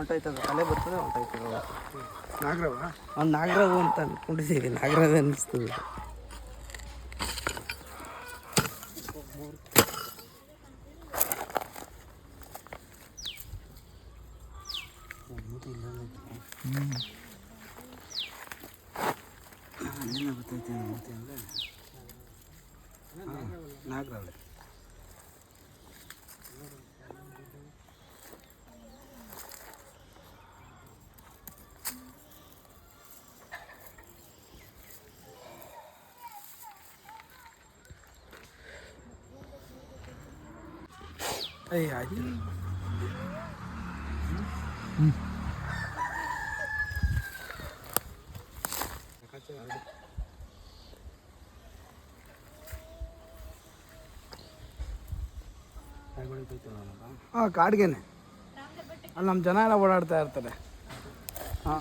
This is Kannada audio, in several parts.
ಹೊಂಟೋಯ್ತದೆ, ತಲೆ ಬರ್ತದೆ ಹೊಂಟೋಯ್ತದೆ. ನಾಗರವ ಅವ್ನು ನಾಗರಾವು ಅಂತ ಅಂದ್ಕೊಂಡಿದ್ದೀವಿ, ನಾಗರಾವೆ ಅನ್ನಿಸ್ತದೆ. ಅಲ್ಲೆಲ್ಲ ಬರ್ತೈತೆ ಮೂತಿ ಅಂದರೆ ನಾಗರಾವೆ. ಆಯ್ತು. ಹಾಂ, ಕಾಡ್ಗೆನೆ ಅಲ್ಲಿ ನಮ್ಮ ಜನ ಎಲ್ಲ ಓಡಾಡ್ತಾ ಇರ್ತಾರೆ. ಹಾಂ,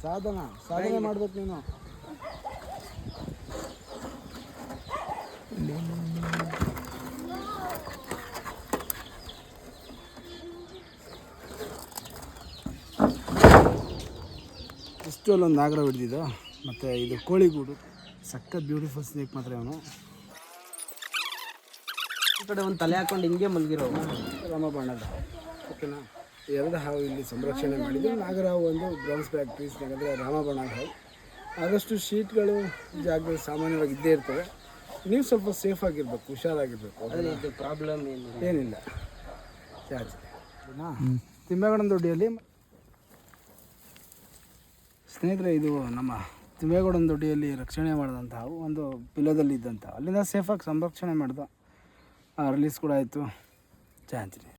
ಸಾಧನೆ ಮಾಡ್ಬೇಕು ನೀನು. ಇಷ್ಟು ಅಲ್ಲೊಂದು ನಾಗರ ಹಿಡಿದಿದ್ದು. ಮತ್ತು ಇದು ಕೋಳಿಗೂಡು, ಸಖತ್ ಬ್ಯೂಟಿಫುಲ್ ಸ್ನೇಕ್ ಮಾತ್ರ ಅವನು. ಈ ಕಡೆ ಒಂದು ತಲೆ ಹಾಕೊಂಡು ಹಿಂಗೆ ಮಲಗಿರೋ ರಾಮಬಾಣದ, ಓಕೆನಾ. ಎರಡು ಹಾವು ಇಲ್ಲಿ ಸಂರಕ್ಷಣೆ ಮಾಡಿದ್ದು. ನಾಗರಹಾವು ಒಂದು ಬ್ರೌನ್ಸ್ ಬ್ಯಾಕ್ ಪೀಸ್, ಯಾಕಂದರೆ ರಾಮಬಾಣ ಹಾವು. ಆದಷ್ಟು ಶೀಟ್ಗಳು ಜಾಗದಲ್ಲಿ ಸಾಮಾನ್ಯವಾಗಿ ಇದ್ದೇ ಇರ್ತವೆ. ನೀವು ಸ್ವಲ್ಪ ಸೇಫ್ ಆಗಿರ್ಬೇಕು, ಹುಷಾರಾಗಿರ್ಬೇಕು. ಪ್ರಾಬ್ಲಮ್ ಏನಿಲ್ಲ. ಚಾರ್ಜ್ ತಿಮ್ಮೇಗೌಡನ ದೊಡ್ಡಿಯಲ್ಲಿ ಸ್ನೇಹಿತರೆ, ಇದು ನಮ್ಮ ತಿಮ್ಮೇಗೌಡನ ದೊಡ್ಡಿಯಲ್ಲಿ ರಕ್ಷಣೆ ಮಾಡಿದಂಥ ಹಾವು, ಒಂದು ಪಿಲ್ಲದಲ್ಲಿ ಇದ್ದಂಥ, ಅಲ್ಲಿಂದ ಸೇಫಾಗಿ ಸಂರಕ್ಷಣೆ ಮಾಡ್ದ. ರಿಲೀಸ್ ಕೂಡ ಆಯಿತು. ಚಾರ್ಜ್